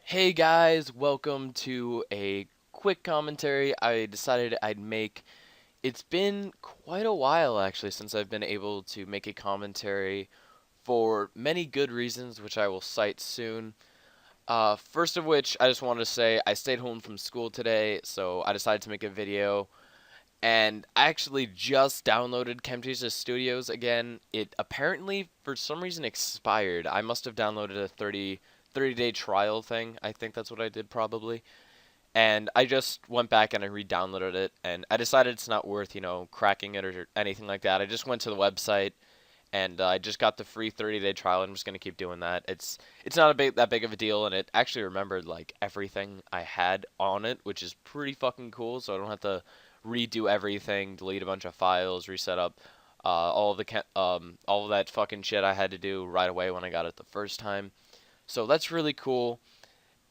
Hey guys, welcome to a quick commentary I decided I'd make. It's been quite a while actually since I've been able to make a commentary for many good reasons, which I will cite soon. First of which, I just wanted to say I stayed home from school today, so I decided to make a video. And I actually just downloaded Camtasia Studios again. It apparently, for some reason, expired. I must have downloaded a 30-day trial thing. I think that's what I did probably. And I just went back and I re-downloaded it, and I decided it's not worth, cracking it or anything like that. I just went to the website and I just got the free 30-day trial. I'm just gonna keep doing that. It's not that big of a deal, and it actually remembered like everything I had on it, which is pretty fucking cool. So I don't have to redo everything, delete a bunch of files, reset up all of that fucking shit I had to do right away when I got it the first time. So that's really cool.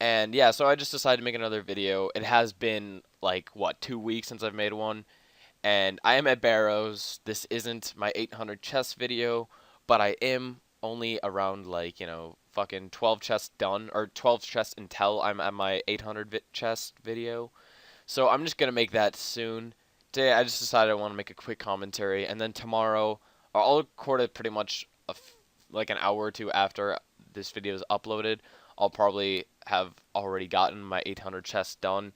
And yeah, so I just decided to make another video. It has been like what 2 weeks since I've made one, and I am at Barrows. This isn't my 800 chest video, but I am only around like, fucking 12 chests done, or 12 chests until I'm at my 800 chest video. So I'm just gonna make that soon. Today I just decided I want to make a quick commentary, and then tomorrow I'll record it pretty much like an hour or two after this video is uploaded. I'll probably have already gotten my 800 chests done.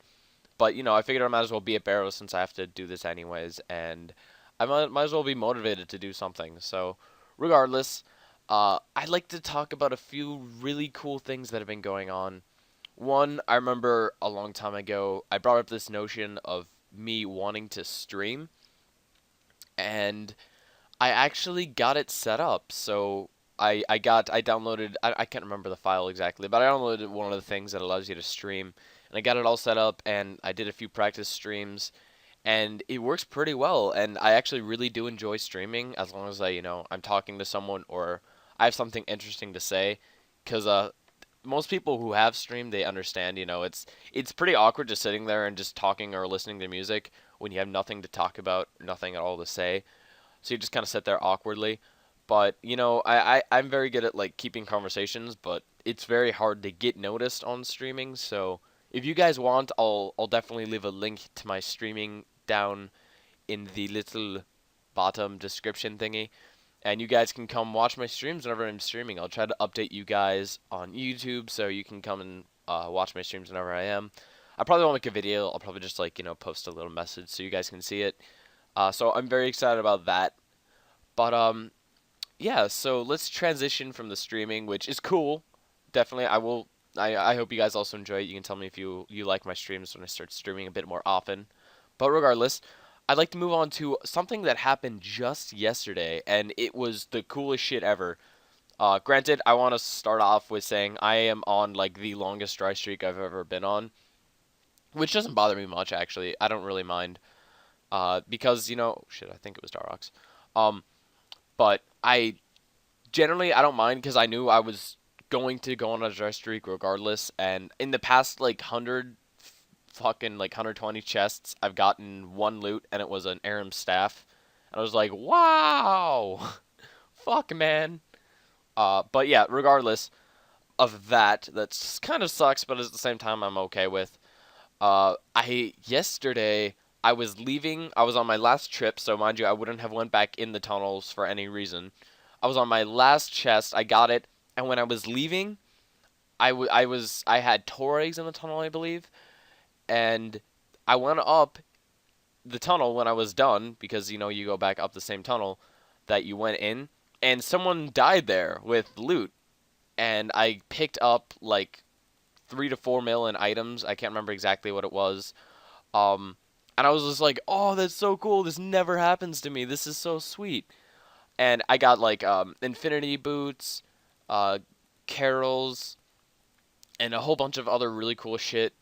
But, I figured I might as well be at Barrows since I have to do this anyways, and I might as well be motivated to do something. So, regardless, I'd like to talk about a few really cool things that have been going on. One, I remember a long time ago, I brought up this notion of me wanting to stream, and I actually got it set up. So I downloaded, I can't remember the file exactly, but I downloaded one of the things that allows you to stream, and I got it all set up, and I did a few practice streams, and it works pretty well. And I actually really do enjoy streaming as long as I'm talking to someone or I have something interesting to say, because most people who have streamed, they understand, it's pretty awkward just sitting there and just talking or listening to music when you have nothing to talk about, nothing at all to say. So you just kind of sit there awkwardly. But I'm very good at like keeping conversations, but it's very hard to get noticed on streaming. So if you guys want, I'll definitely leave a link to my streaming down in the little bottom description thingy, and you guys can come watch my streams whenever I'm streaming. I'll try to update you guys on YouTube so you can come and watch my streams whenever I am. I probably won't make a video. I'll probably just like post a little message so you guys can see it. So I'm very excited about that. But yeah, so let's transition from the streaming, which is cool. Definitely, I will. I hope you guys also enjoy it. You can tell me if you like my streams when I start streaming a bit more often. But regardless, I'd like to move on to something that happened just yesterday, and it was the coolest shit ever. Granted, I want to start off with saying I am on like the longest dry streak I've ever been on, which doesn't bother me much actually. I don't really mind. Because shit, I think it was Darox. Um, but I don't mind because I knew I was going to go on a dry streak regardless. And in the past like 120 chests, I've gotten one loot, and it was an Aram staff, and I was like, wow, fuck man. But yeah, regardless of that, that's kind of sucks, but at the same time, I'm okay with. I yesterday I was leaving. I was on my last trip, so mind you, I wouldn't have went back in the tunnels for any reason. I was on my last chest. I got it, and when I was leaving, I had Tor eggs in the tunnel, I believe, and I went up the tunnel when I was done because you go back up the same tunnel that you went in, and someone died there with loot, and I picked up like 3 to 4 mil in items. I can't remember exactly what it was. Um, and I was just like, oh, that's so cool. This never happens to me. This is so sweet. And I got like infinity boots, uh, carols, and a whole bunch of other really cool shit.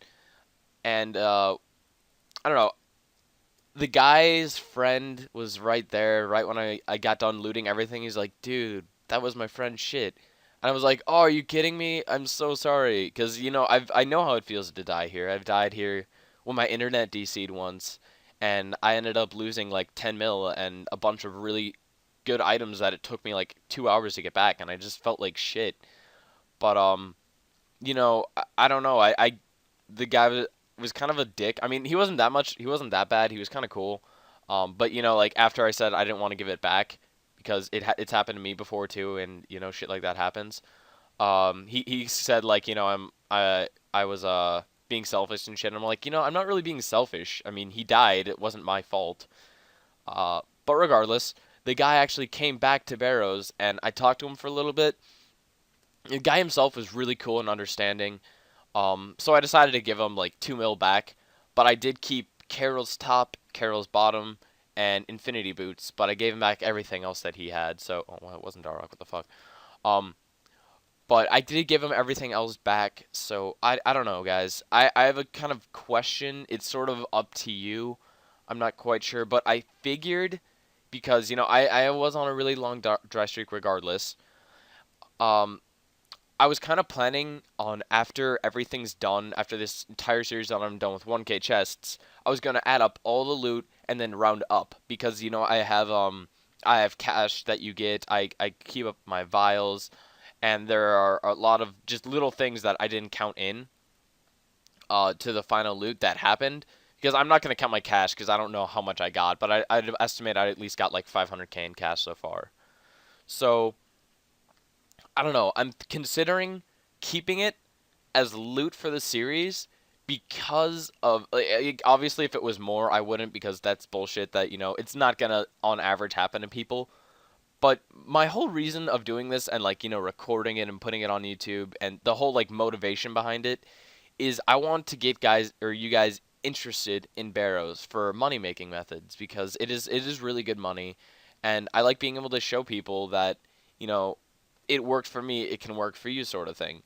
And I don't know. The guy's friend was right there, right when I got done looting everything. He's like, dude, that was my friend's shit. And I was like, oh, are you kidding me? I'm so sorry. Because, I know how it feels to die here. I've died here when my internet DC'd once, and I ended up losing like 10 mil and a bunch of really good items that it took me like 2 hours to get back, and I just felt like shit. But, I don't know. The guy was kind of a dick. I mean, he wasn't that bad. He was kind of cool. But like after I said I didn't want to give it back because it's happened to me before too, and shit like that happens. He said like I was being selfish and shit. And I'm like, I'm not really being selfish. I mean, he died. It wasn't my fault. But regardless, the guy actually came back to Barrows, and I talked to him for a little bit. The guy himself was really cool and understanding. So I decided to give him like 2 mil back, but I did keep Carol's top, Carol's bottom, and Infinity Boots, but I gave him back everything else that he had. So, oh, well, it wasn't Darrock. What the fuck? Um, but I did give him everything else back. So I don't know, guys. I have a kind of question. It's sort of up to you. I'm not quite sure, but I figured because I was on a really long dry streak regardless. Um, I was kind of planning on after everything's done, after this entire series that I'm done with 1K chests, I was gonna add up all the loot and then round up because I have cash that you get. I keep up my vials, and there are a lot of just little things that I didn't count in to the final loot that happened because I'm not gonna count my cash because I don't know how much I got, but I'd estimate I at least got like 500K in cash so far. So I don't know. I'm considering keeping it as loot for the series because of obviously if it was more I wouldn't because that's bullshit that it's not gonna on average happen to people. But my whole reason of doing this and like recording it and putting it on YouTube and the whole like motivation behind it is I want to get guys or you guys interested in Barrows for money making methods because it is really good money, and I like being able to show people that you know it worked for me, it can work for you, sort of thing.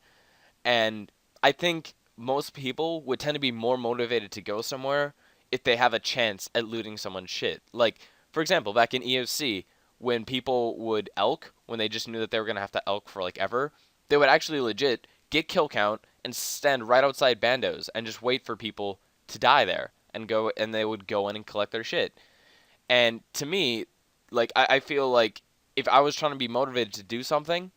And I think most people would tend to be more motivated to go somewhere if they have a chance at looting someone's shit. Like, for example, back in EOC, when people would elk, when they just knew that they were going to have to elk for like ever, they would actually legit get kill count and stand right outside bandos and just wait for people to die there and go and they would go in and collect their shit. And to me, like I feel like if I was trying to be motivated to do something,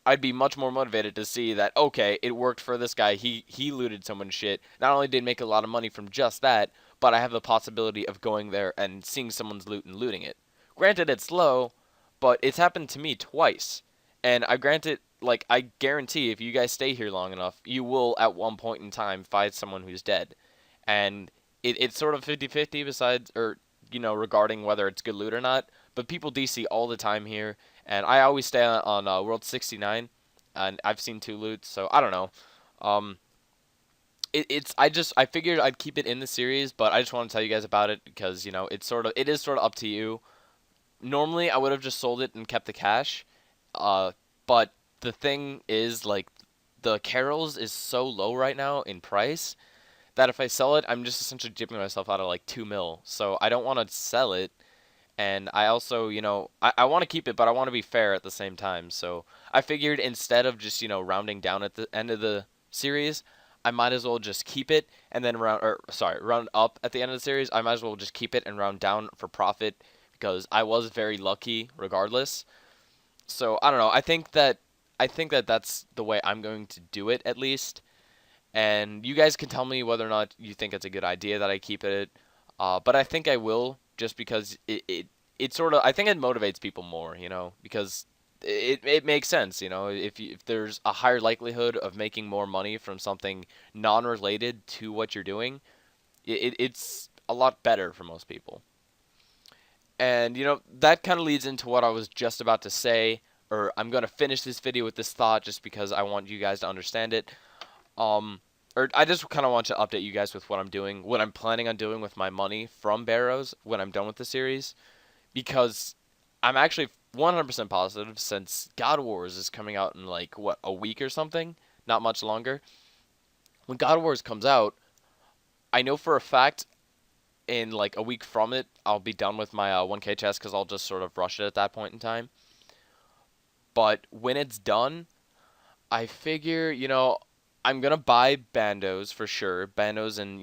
I'd be much more motivated to see that okay, it worked for this guy. He looted someone's shit. Not only did he make a lot of money from just that, but I have the possibility of going there and seeing someone's loot and looting it. Granted, it's slow, but it's happened to me twice. And I granted, like I guarantee, if you guys stay here long enough, you will at one point in time find someone who's dead. And it's sort of 50-50 besides, or regarding whether it's good loot or not. But people DC all the time here, and I always stay on World 69, and I've seen 2 loots, so I don't know. Um, I figured I'd keep it in the series, but I just want to tell you guys about it because it is sort of up to you. Normally, I would have just sold it and kept the cash, uh, but the thing is like the carols is so low right now in price that if I sell it, I'm just essentially dipping myself out of like 2 mil. So I don't want to sell it, and I also, I want to keep it, but I want to be fair at the same time. So I figured instead of just, rounding down at the end of the series, I might as well just keep it and then round up at the end of the series. I might as well just keep it and round down for profit because I was very lucky regardless. So I don't know. I think that that's the way I'm going to do it at least. And you guys can tell me whether or not you think it's a good idea that I keep it. But I think I will just because it sort of I think it motivates people more, because it makes sense, if there's a higher likelihood of making more money from something non-related to what you're doing, it's a lot better for most people. And that kind of leads into what I was just about to say, or I'm going to finish this video with this thought just because I want you guys to understand it. Um, or I just kind of want to update you guys with what I'm doing, what I'm planning on doing with my money from Barrows when I'm done with the series, because I'm actually 100% positive since God Wars is coming out in like what a week or something, not much longer. When God Wars comes out, I know for a fact in like a week from it, I'll be done with my 1K chest because I'll just sort of rush it at that point in time. But when it's done, I figure, I'm gonna buy bandos for sure, bandos and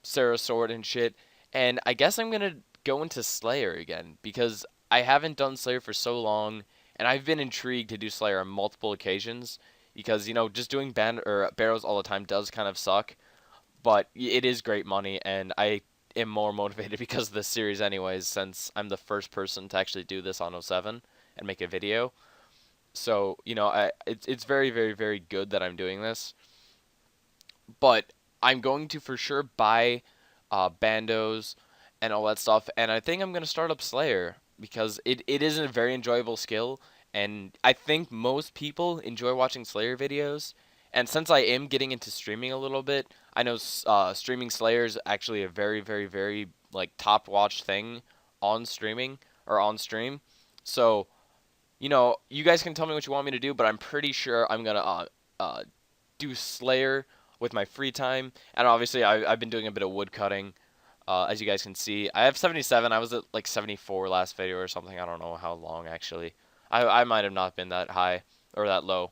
Sarah Sword and shit, and I guess I'm gonna go into Slayer again because I haven't done Slayer for so long, and I've been intrigued to do Slayer on multiple occasions because just doing Barrows all the time does kind of suck, but it is great money, and I am more motivated because of this series anyways, since I'm the first person to actually do this on '07 and make a video. So, it's very, very, very good that I'm doing this. But I'm going to for sure buy bandos and all that stuff, and I think I'm going to start up Slayer because it is a very enjoyable skill, and I think most people enjoy watching Slayer videos. And since I am getting into streaming a little bit, I know streaming Slayer is actually a very, very, very like top watched thing on streaming or on stream. So you guys can tell me what you want me to do, but I'm pretty sure I'm gonna do Slayer with my free time, and obviously I've been doing a bit of wood cutting, as you guys can see. I have 77. I was at like 74 last video or something. I don't know how long actually. I might have not been that high or that low,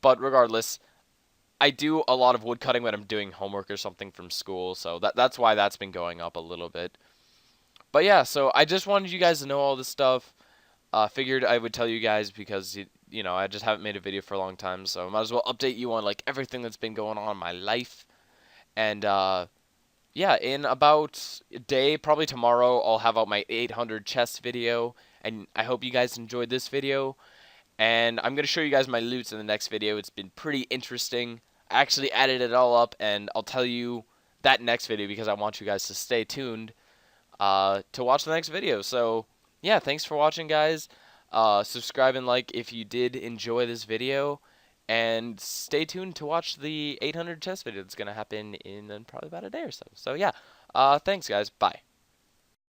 but regardless, I do a lot of wood cutting when I'm doing homework or something from school, so that's why that's been going up a little bit. But yeah, so I just wanted you guys to know all this stuff. Figured I would tell you guys because I just haven't made a video for a long time, so I might as well update you on like everything that's been going on in my life. And yeah, in about a day, probably tomorrow, I'll have out my 800 chest video, and I hope you guys enjoyed this video. And I'm gonna show you guys my loots in the next video. It's been pretty interesting. I actually added it all up, and I'll tell you that next video because I want you guys to stay tuned to watch the next video. So yeah, thanks for watching, guys. Subscribe and like if you did enjoy this video, and stay tuned to watch the 800 chess video that's gonna happen in probably about a day or so. So yeah, thanks, guys. Bye.